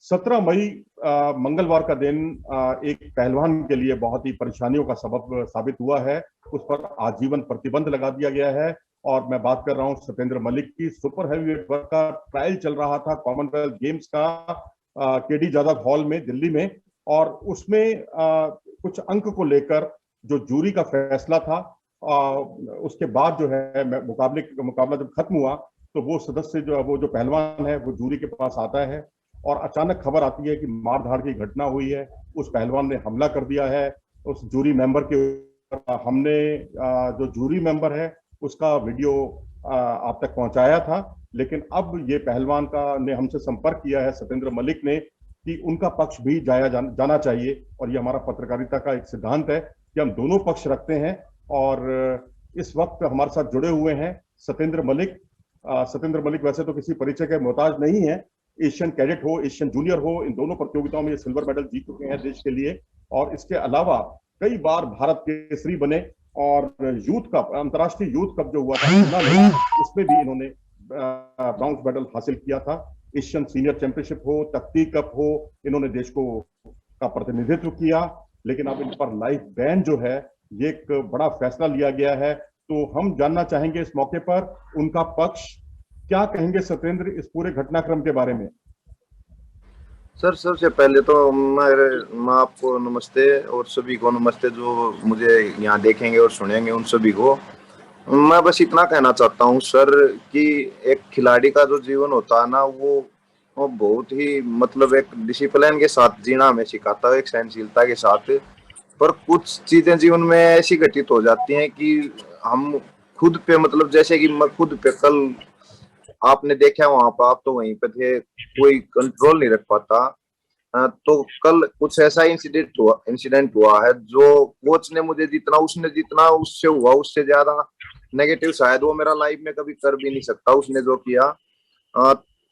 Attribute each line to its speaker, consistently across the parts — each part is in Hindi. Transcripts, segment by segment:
Speaker 1: 17 मई मंगलवार का दिन एक पहलवान के लिए बहुत ही परेशानियों का सबब साबित हुआ है। उस पर आजीवन प्रतिबंध लगा दिया गया है और मैं बात कर रहा हूं सत्येंद्र मलिक की। सुपर हैवीवेट वर्ग का ट्रायल चल रहा था कॉमनवेल्थ गेम्स का केडी जादव हॉल में दिल्ली में, और उसमें कुछ अंक को लेकर जो जूरी का फैसला था, उसके बाद जो है मुकाबला जब खत्म हुआ तो वो सदस्य जो पहलवान है वो जूरी के पास आता है और अचानक खबर आती है कि मारधाड़ की घटना हुई है। उस पहलवान ने हमला कर दिया है उस जूरी मेंबर के ऊपर। हमने जो जूरी मेंबर है उसका वीडियो आप तक पहुंचाया था, लेकिन अब ये पहलवान का ने हमसे संपर्क किया है सत्येंद्र मलिक ने कि उनका पक्ष भी जाना चाहिए। और ये हमारा पत्रकारिता का एक सिद्धांत है कि हम दोनों पक्ष रखते हैं। और इस वक्त हमारे साथ जुड़े हुए हैं सत्येंद्र मलिक। सत्येंद्र मलिक वैसे तो किसी परिचय के मोहताज नहीं है। एशियन कैडेट हो, एशियन जूनियर हो, इन दोनों प्रतियोगिताओं में ये सिल्वर मेडल जीत चुके हैं देश के लिए। और इसके अलावा कई बार भारत केसरी बने और यूथ कप, अंतर्राष्ट्रीय यूथ कप जो हुआ था उसमें भी इन्होंने ब्रॉन्ज मेडल हासिल किया था। एशियन सीनियर चैंपियनशिप हो, तख्ती कप हो, इन्होंने देश को का प्रतिनिधित्व किया। लेकिन अब इन पर लाइफ बैन जो है ये एक बड़ा फैसला लिया गया है। तो हम जानना चाहेंगे इस मौके पर उनका पक्ष। क्या कहेंगे सत्येंद्र इस पूरे घटनाक्रम के बारे में?
Speaker 2: सर, सबसे पहले तो मैं आपको नमस्ते और सभी को नमस्ते जो मुझे यहाँ देखेंगे और सुनेंगे उन सभी को। मैं बस इतना कहना चाहता हूँ सर कि एक खिलाड़ी का जो जीवन होता है ना वो बहुत ही मतलब एक डिसिप्लिन के साथ जीना हमें सिखाता है, एक सहनशीलता के साथ। पर कुछ चीजें जीवन में ऐसी घटित हो जाती हैं कि हम खुद पे मतलब जैसे कि मैं खुद पे कल आपने देखा वहां पर, आप तो वहीं पे थे, कोई कंट्रोल नहीं रख पाता। तो कल कुछ ऐसा इंसिडेंट हुआ है जो कोच ने मुझे उसने जितना उससे हुआ उससे ज्यादा नेगेटिव शायद वो मेरा लाइफ में कभी कर भी नहीं सकता उसने जो किया।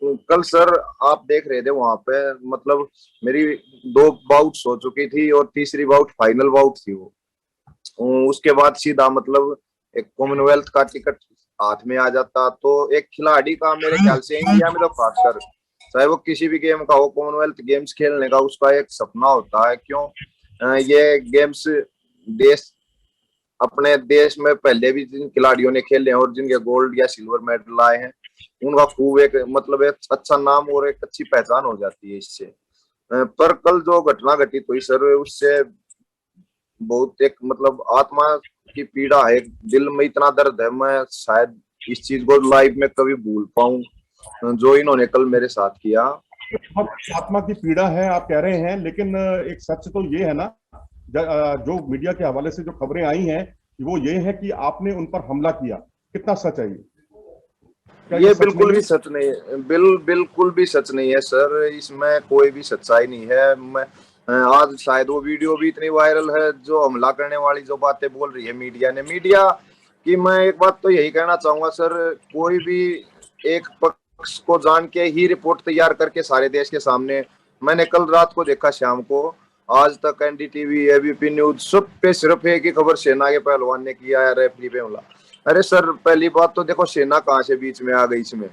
Speaker 2: कल सर आप देख रहे थे वहां पे, मतलब मेरी 2 बाउट्स हो चुकी थी और तीसरी बाउट फाइनल बाउट थी वो। उसके बाद सीधा मतलब एक कॉमनवेल्थ का टिकट हाथ में आ जाता। तो एक खिलाड़ी का मेरे ख्याल से इंडिया में तो खासकर चाहे वो किसी भी गेम का हो, कॉमनवेल्थ गेम्स खेलने का उसका एक सपना होता है। क्यों ये गेम्स देश अपने देश में पहले भी जिन खिलाड़ियों ने खेले हैं और जिनके गोल्ड या सिल्वर मेडल आए हैं उनका खूब एक मतलब एक अच्छा नाम और एक अच्छी पहचान हो जाती है इससे। पर कल जो घटना घटित हुई सर उससे बहुत एक मतलब आत्मा की पीड़ा है, दिल में इतना दर्द है, मैं शायद इस चीज को लाइफ में कभी भूल पाऊं जो इन्होंने कल मेरे साथ किया।
Speaker 1: आत्मा की पीड़ा है आप कह रहे हैं, लेकिन एक सच तो ये है ना, जो मीडिया के हवाले से जो खबरें आई हैं वो ये है कि आपने उन पर हमला किया। कितना सच है
Speaker 2: ये बिल्कुल भी सच नहीं है, बिल्कुल भी सच नहीं है सर, इसमें कोई भी सच्चाई नहीं है। मैं आज शायद वो वीडियो भी इतनी वायरल है जो हमला करने वाली जो बातें बोल रही है मीडिया की। मैं एक बात तो यही कहना चाहूंगा सर, कोई भी एक पक्ष को जान के ही रिपोर्ट तैयार करके सारे देश के सामने, मैंने कल रात को देखा शाम को, आज तक एनडीटीवी एबीपी न्यूज सब पे सिर्फ एक ही खबर सेना के पहलवान ने किया है रेफरी पे हमला। अरे सर पहली बात तो देखो सेना कहाँ से बीच में आ गई इसमें,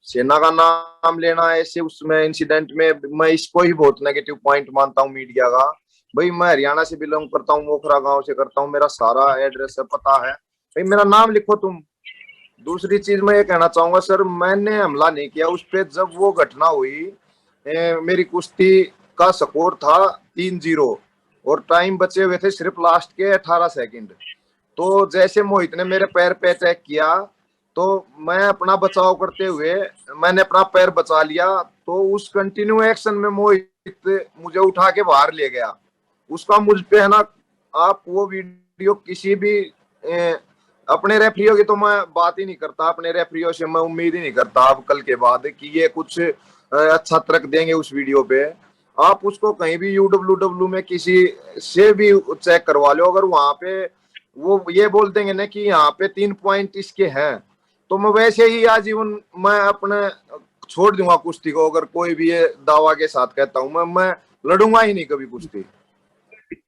Speaker 2: सेना का नाम लेना ऐसे उसमें इंसिडेंट में मैं इसको ही बहुत नेगेटिव पॉइंट मानता हूँ मीडिया का। भाई मैं हरियाणा से बिलोंग करता हूँ, मोखरा गांव से करता हूँ, मेरा सारा एड्रेस है, पता है, भाई मेरा नाम लिखो तुम। दूसरी चीज मैं ये कहना चाहूंगा सर, मैंने हमला नहीं किया उस पर। जब वो घटना हुई मेरी कुश्ती का स्कोर था 3-0 और टाइम बचे हुए थे सिर्फ लास्ट के 18 सेकंड। तो जैसे मोहित ने मेरे पैर पे अटैक किया तो मैं अपना बचाव करते हुए मैंने अपना पैर बचा लिया। तो उस कंटिन्यू एक्शन में मोहित मुझे उठा के बाहर ले गया। उसका मुझ पे है ना, आप वो वीडियो किसी भी अपने रेफरियों की तो मैं बात ही नहीं करता, अपने रेफरियों से मैं उम्मीद ही नहीं करता अब कल के बाद कि ये कुछ अच्छा तर्क देंगे उस वीडियो पे। आप उसको कहीं भी UWW में किसी से भी चेक करवा लो, अगर वहां पे वो ये बोल देंगे ना कि यहाँ पे 3 पॉइंट इसके हैं, तो मैं वैसे ही आजीवन मैं अपने छोड़ दूंगा कुश्ती को। अगर कोई भी ये दावा के साथ कहता हूँ मैं लड़ूंगा ही नहीं कभी कुश्ती।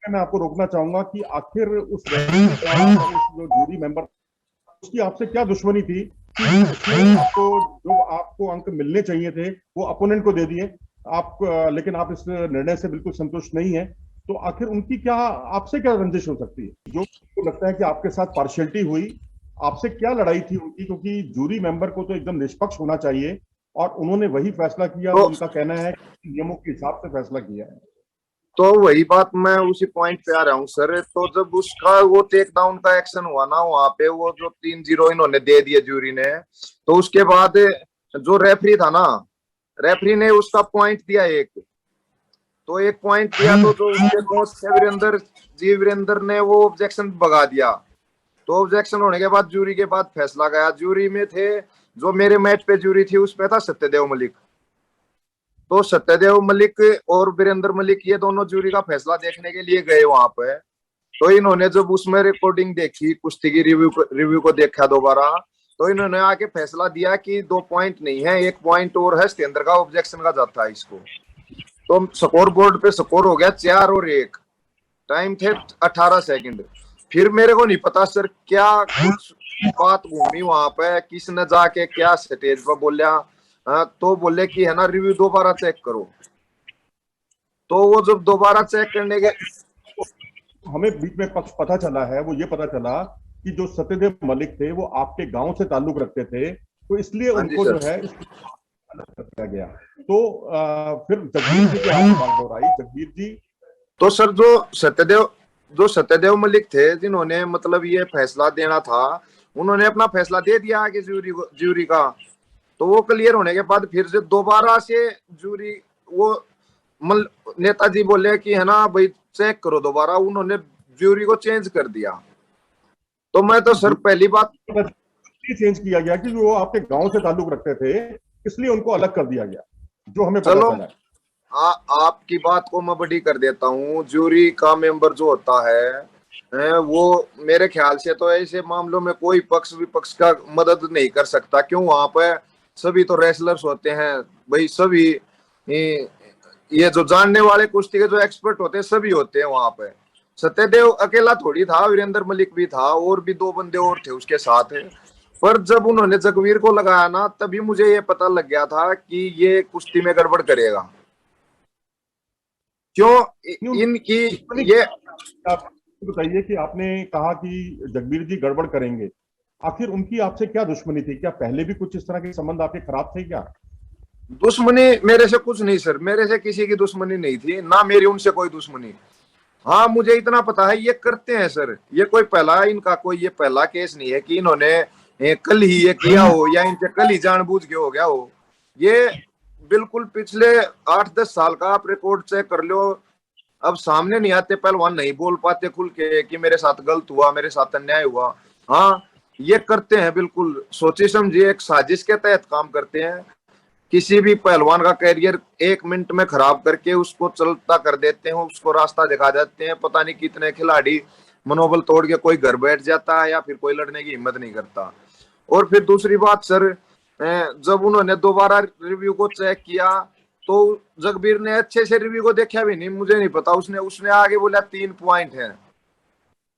Speaker 1: मैं आपको रोकना चाहूंगा कि आखिर उस जो जूरी मेंबर उसकी आपसे क्या दुश्मनी थी कि उसने आपको जो आपको अंक मिलने चाहिए थे वो अपोनेंट को दे दिए? आप लेकिन आप इस निर्णय से बिल्कुल संतुष्ट नहीं है, तो आखिर उनकी क्या, आपसे क्या रंजिश हो सकती है? जो आपको लगता है कि आपके साथ पार्शियलिटी हुई, आपसे क्या लड़ाई थी उनकी? क्योंकि जूरी मेंबर को तो एकदम निष्पक्ष होना चाहिए और उन्होंने वही फैसला किया, वो
Speaker 2: तो
Speaker 1: उनका कहना है कि नियमों के हिसाब से फैसला किया है।
Speaker 2: तो वही बात, मैं उसी पॉइंट पे आ रहा हूँ सर। तो जब उसका वो टेक डाउन का एक्शन हुआ ना, वहां पे वो जो 3-0 इन्होंने दे दिया जूरी ने, तो उसके बाद जो रेफरी था ना, रेफरी ने उसका पॉइंट दिया एक, तो एक पॉइंट दिया, तो जो उसके कोच थे वीरेंद्र ने वो ऑब्जेक्शन भगा दिया। तो ऑब्जेक्शन होने के बाद जूरी के बाद फैसला गया। जूरी में थे, जो मेरे मैच पे जूरी थी उसमें था सत्यदेव मलिक। तो सत्यदेव मलिक और वीरेंद्र मलिक ये दोनों जूरी का फैसला देखने के लिए गए वहां पे। तो इन्होंने जब उसमें रिकॉर्डिंग देखी, कुश्ती की रिव्यू को देखा दोबारा, तो इन्होंने आके फैसला दिया कि 2 पॉइंट नहीं है, 1 पॉइंट और है सत्येंद्र का, ऑब्जेक्शन का जाता है इसको। तो स्कोर बोर्ड पे स्कोर हो गया 4-1, टाइम थे 18 सेकंड। फिर मेरे को नहीं पता सर क्या कुछ बात घूमी वहां पे, किसने जाके क्या स्टेज पर बोलिया, तो बोले कि है ना रिव्यू दोबारा चेक करो। तो वो जब दोबारा चेक करने के,
Speaker 1: हमें बीच में पक्ष पता चला है, वो ये पता चला कि जो सत्यदेव मलिक थे वो आपके गांव से ताल्लुक रखते थे, तो इसलिए
Speaker 2: हाँ जी
Speaker 1: उनको जो
Speaker 2: सर।
Speaker 1: है अलग कर दिया गया। तो फिर जगबीर जी के हाथ बात हो रही, जगबीर जी।
Speaker 2: तो सर जो सत्यदेव मलिक थे, जिन्होंने मतलब ये फैसला देना था, उन्होंने अपना फैसला दे दिया आगे जूरी का। तो वो क्लियर होने के बाद फिर से दोबारा से जूरी, वो नेताजी बोले कि है ना भाई चेक करो दोबारा, उन्होंने जूरी को चेंज कर दिया। तो मैं तो सर पहली बात,
Speaker 1: चेंज किया गया कि वो आपके गांव से ताल्लुक रखते थे, इसलिए उनको अलग कर दिया गया, जो हमें पता
Speaker 2: चलो
Speaker 1: चला है।
Speaker 2: आपकी बात को मैं बड़ी कर देता हूँ। जूरी का मेंबर जो होता है, वो मेरे ख्याल से तो ऐसे मामलों में कोई पक्ष विपक्ष का मदद नहीं कर सकता। क्यों, वहां पे सभी तो रेसलर्स होते हैं भाई, सभी ये जो जानने वाले कुश्ती के जो एक्सपर्ट होते हैं सभी होते हैं वहां पे। सत्यदेव अकेला थोड़ी था, वीरेंद्र मलिक भी था, और भी 2 बंदे और थे उसके साथ। पर जब उन्होंने जगवीर को लगाया ना, तभी मुझे ये पता लग गया था कि ये कुश्ती में गड़बड़ करेगा। क्यों इनकी ये,
Speaker 1: आप बताइए कि आपने कहा कि जगबीर जी गड़बड़ करेंगे, आखिर उनकी आपसे क्या दुश्मनी थी? क्या पहले भी कुछ इस तरह के संबंध आपके खराब थे क्या?
Speaker 2: दुश्मनी मेरे से कुछ नहीं सर, मेरे से किसी की दुश्मनी नहीं थी, ना मेरी उनसे कोई दुश्मनी। हाँ मुझे इतना पता है ये करते हैं सर, ये कोई पहला, इनका कोई ये पहला केस नहीं है कि इन्होंने कल ही ये किया हो या इनसे कल ही जानबूझ के हो गया हो। ये बिल्कुल पिछले 8-10 साल का आप रिकॉर्ड चेक कर लो। अब सामने नहीं आते पहलवान, नहीं बोल पाते खुल के कि मेरे साथ गलत हुआ, मेरे साथ अन्याय हुआ। हाँ ये करते हैं, बिल्कुल सोची समझिए एक साजिश के तहत काम करते हैं। किसी भी पहलवान का कैरियर 1 मिनट में खराब करके उसको चलता कर देते हैं, उसको रास्ता दिखा देते हैं। पता नहीं कितने खिलाड़ी मनोबल तोड़ के कोई घर बैठ जाता है या फिर कोई लड़ने की हिम्मत नहीं करता। और फिर दूसरी बात सर, जब उन्होंने दोबारा रिव्यू को चेक किया, तो जगबीर ने अच्छे से रिव्यू को देखा भी नहीं, मुझे नहीं पता, उसने उसने आगे बोला 3 पॉइंट है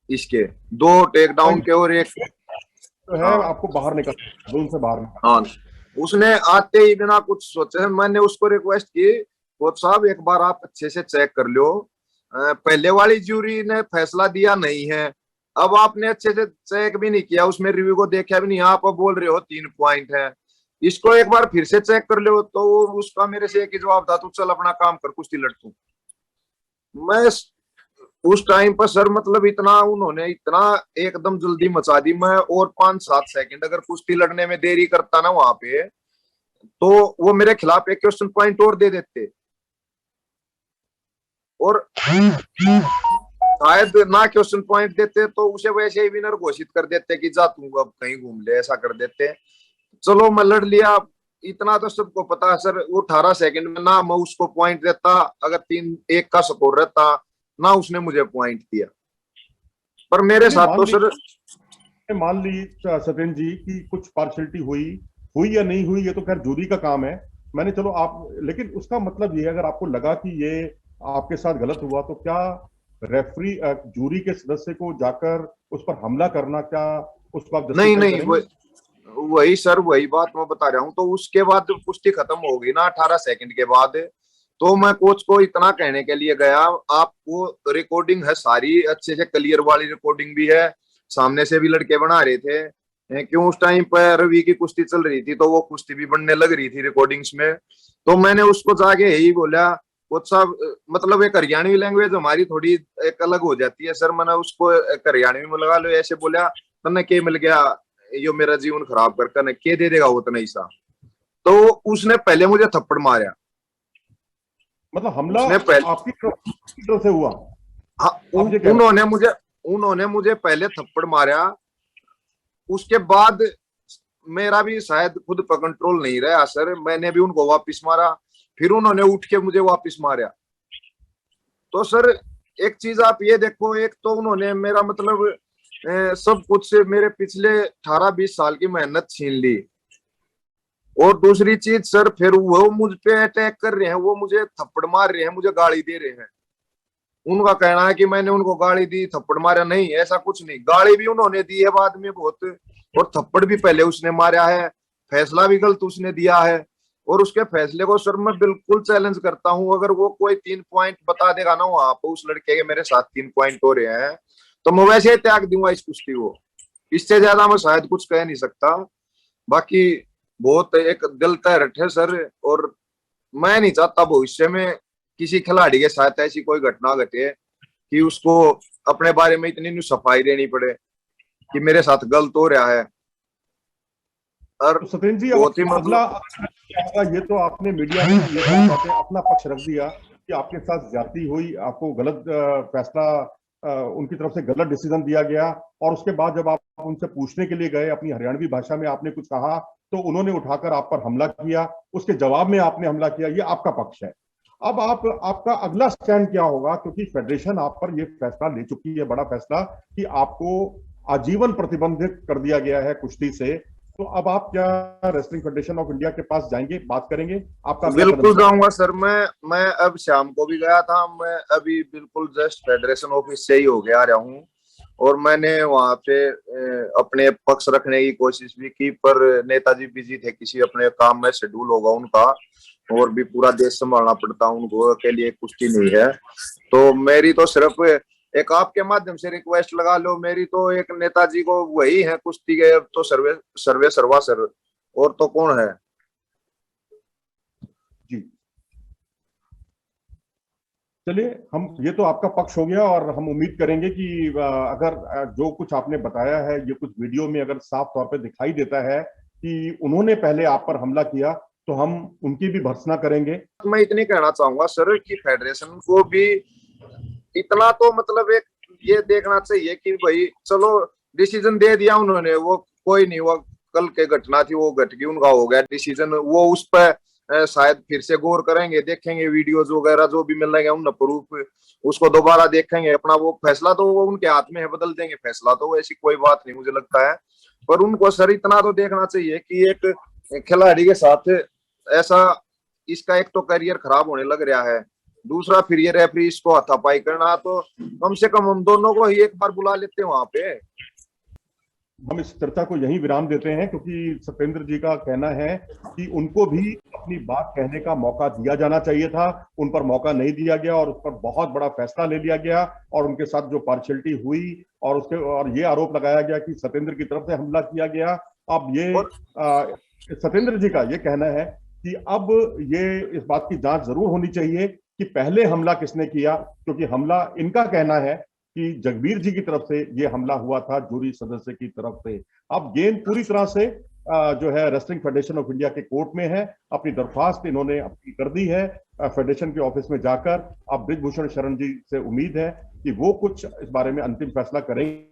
Speaker 2: इसके, 2 टेक डाउन के और 1।
Speaker 1: तो है
Speaker 2: हाँ
Speaker 1: आपको बाहर निकल, जोन से बाहर निकल।
Speaker 2: हाँ, उसने आते ही बिना कुछ सोचे, मैंने उसको रिक्वेस्ट की, कोच साहब एक बार आप अच्छे से चेक कर लो, पहले वाली जूरी ने फैसला दिया नहीं है, अब आपने अच्छे से चेक भी नहीं किया, उसमें रिव्यू को देखा भी नहीं, आप बोल रहे हो 3 पॉइंट है, इसको एक बार फिर से चेक कर लो। तो उसका मेरे से एक ही जवाब था, तू चल अपना काम कर, कुश्ती लड़ तू। मैं उस टाइम पर सर मतलब इतना उन्होंने इतना एकदम जल्दी मचा दी। मैं और 5-7 सेकंड अगर कुश्ती लड़ने में देरी करता ना वहां पे, तो वो मेरे खिलाफ एक क्वेश्चन पॉइंट और दे देते, और शायद ना क्वेश्चन पॉइंट देते तो उसे वैसे ही विनर घोषित कर देते कि जा तू अब कहीं घूम ले, ऐसा कर देते। चलो मैं लड़ लिया, इतना तो सबको पता है सर। वो 18 सेकंड में ना मैं उसको पॉइंट देता, अगर 3-1 का स्कोर रहता, ना उसने मुझे पॉइंट दिया। पर मेरे साथ तो सर,
Speaker 1: मान ली सत्येंद्र जी की कुछ पार्शलिटी हुई हुई या नहीं हुई, ये तो खैर जूरी का काम है। मैंने चलो आप, लेकिन उसका मतलब ये, अगर आपको लगा कि ये आपके साथ गलत हुआ, तो क्या रेफरी जूरी के सदस्य को जाकर उस पर हमला करना, क्या उसको आप
Speaker 2: नहीं
Speaker 1: जस्टिफाई
Speaker 2: नहीं
Speaker 1: करेंगे?
Speaker 2: वही सर, वही बात मैं बता रहा हूँ। तो उसके बाद जब कुश्ती खत्म हो गई ना 18 सेकंड के बाद, तो मैं कोच को इतना कहने के लिए गया, आपको रिकॉर्डिंग है सारी अच्छे से, क्लियर वाली रिकॉर्डिंग भी है, सामने से भी लड़के बना रहे थे, क्यों उस टाइम पर रवि की कुश्ती चल रही थी तो वो कुश्ती भी बनने लग रही थी रिकॉर्डिंग्स में। तो मैंने उसको जाके यही बोला, कोच साहब मतलब एक हरियाणवी लैंग्वेज हमारी थोड़ी एक अलग हो जाती है सर, मैंने उसको एक हरियाणवी में लगा लो, ऐसे बोला तने के मिल गया यो मेरा जीवन खराब कर के दे देगा वो तो नहीं सा। तो उसने पहले मुझे थप्पड़ मारा,
Speaker 1: मतलब हमला
Speaker 2: उसने
Speaker 1: आपकी तरफ से हुआ?
Speaker 2: हाँ, उन्होंने मुझे पहले थप्पड़ मारा, उसके बाद मेरा भी शायद खुद पर कंट्रोल नहीं रहा सर, मैंने भी उनको वापस मारा, फिर उन्होंने उठ के मुझे वापस मारा। तो सर एक चीज आप ये देखो, एक तो उन्होंने मेरा मतलब सब कुछ से मेरे पिछले 18-20 साल की मेहनत छीन ली, और दूसरी चीज सर फिर वो मुझ पे अटैक कर रहे हैं, वो मुझे थप्पड़ मार रहे हैं, मुझे गाली दे रहे हैं। उनका कहना है कि मैंने उनको गाली दी, थप्पड़ मारा, नहीं ऐसा कुछ नहीं, गाली भी उन्होंने दी है बाद में बहुत, और थप्पड़ भी पहले उसने मारा है, फैसला भी गलत उसने दिया है, और उसके फैसले को सर मैं बिल्कुल चैलेंज करता हूं। अगर वो कोई 3 पॉइंट बता देगा ना वहां पर उस लड़के के मेरे साथ 3 पॉइंट हो रहे हैं, तो मैं वैसे ही त्याग दूंगा इस कुश्ती को, इससे ज्यादा मैं शायद कुछ कह नहीं सकता। बाकी बहुत एक दिल तहरट है सर, और मैं नहीं चाहता भविष्य में किसी खिलाड़ी के साथ ऐसी कोई घटना घटे कि उसको अपने बारे में इतनी सफाई देनी पड़े कि मेरे साथ गलत हो रहा है। और
Speaker 1: तो सत्येंद्र जी,
Speaker 2: बहुत ही
Speaker 1: मतलब ये तो आपने मीडिया में ये बातें अपना पक्ष रख दिया कि आपके साथ ज्यादती हुई, आपको गलत फैसला, उनकी तरफ से गलत डिसीजन दिया गया, और उसके बाद जब आप उनसे पूछने के लिए गए अपनी हरियाणवी भाषा में, आपने कुछ कहा तो उन्होंने उठाकर आप पर हमला किया, उसके जवाब में आपने हमला किया, ये आपका पक्ष है। अब आपका अगला स्टैंड क्या होगा? क्योंकि फेडरेशन आप पर यह फैसला ले चुकी है, बड़ा फैसला, कि आपको आजीवन प्रतिबंधित कर दिया गया है कुश्ती से। तो अब आप क्या रेसलिंग फेडरेशन ऑफ इंडिया के पास जाएंगे, बात करेंगे? आपका
Speaker 2: बिल्कुल जाऊंगा सर, मैं अब शाम को भी गया था, मैं अभी बिल्कुल जस्ट फेडरेशन ऑफिस से ही हो गया आ रहा हूँ, और मैंने वहां पे अपने पक्ष रखने की कोशिश भी की, पर नेताजी बिजी थे किसी अपने काम में, शेड्यूल होगा उनका, और भी पूरा देश संभालना पड़ता है उनको, के लिए कुश्ती नहीं है। तो मेरी तो सिर्फ एक आपके माध्यम से रिक्वेस्ट लगा लो, मेरी तो एक नेताजी को वही है कुश्ती के, अब तो सर्वे सर्वे सर्वा सर्व, और तो कौन है
Speaker 1: जी। चलिए, हम ये तो आपका पक्ष हो गया, और हम उम्मीद करेंगे कि अगर जो कुछ आपने बताया है, ये कुछ वीडियो में अगर साफ तौर पे दिखाई देता है कि उन्होंने पहले आप पर हमला किया, तो हम उनकी भी भर्त्सना करेंगे।
Speaker 2: मैं इतनी कहना चाहूंगा सर कि फेडरेशन को भी इतना तो मतलब एक ये देखना चाहिए कि भाई चलो डिसीजन दे दिया उन्होंने, वो कोई नहीं, वो कल के घटना थी, वो घट गई, उनका हो गया डिसीजन, वो उस पर शायद फिर से गौर करेंगे, देखेंगे वीडियोज वगैरह जो भी मिलेंगे उन प्रूफ, उसको दोबारा देखेंगे, अपना वो फैसला तो वो उनके हाथ में है, बदल देंगे फैसला, तो ऐसी कोई बात नहीं मुझे लगता है। पर उनको सर इतना तो देखना चाहिए कि एक खिलाड़ी के साथ ऐसा, इसका एक तो करियर खराब होने लग रहा है, दूसरा फिर ये रेफरी इसको हाथापाई करना, तो कम से कम हम दोनों को ही एक बार बुला लेते हैं वहां पे।
Speaker 1: हम इस चर्चा को यहीं विराम देते हैं, क्योंकि सत्येंद्र जी का कहना है कि उनको भी अपनी बात कहने का मौका दिया जाना चाहिए था, उन पर मौका नहीं दिया गया, और उस पर बहुत बड़ा फैसला ले लिया गया, और उनके साथ जो पार्शियलिटी हुई, और ये आरोप लगाया गया कि सत्येंद्र की तरफ से हमला किया गया। अब ये सत्येंद्र जी का ये कहना है कि अब ये इस बात की जांच जरूर होनी चाहिए कि पहले हमला किसने किया, क्योंकि हमला, इनका कहना है कि जगबीर जी की तरफ से ये हमला हुआ था, जूरी सदस्य की तरफ से। अब गेंद पूरी तरह से जो है रेसलिंग फेडरेशन ऑफ इंडिया के कोर्ट में है, अपनी दरख्वास्त इन्होंने अपनी कर दी है फेडरेशन के ऑफिस में जाकर। अब ब्रिजभूषण शरण जी से उम्मीद है कि वो कुछ इस बारे में अंतिम फैसला करेंगे।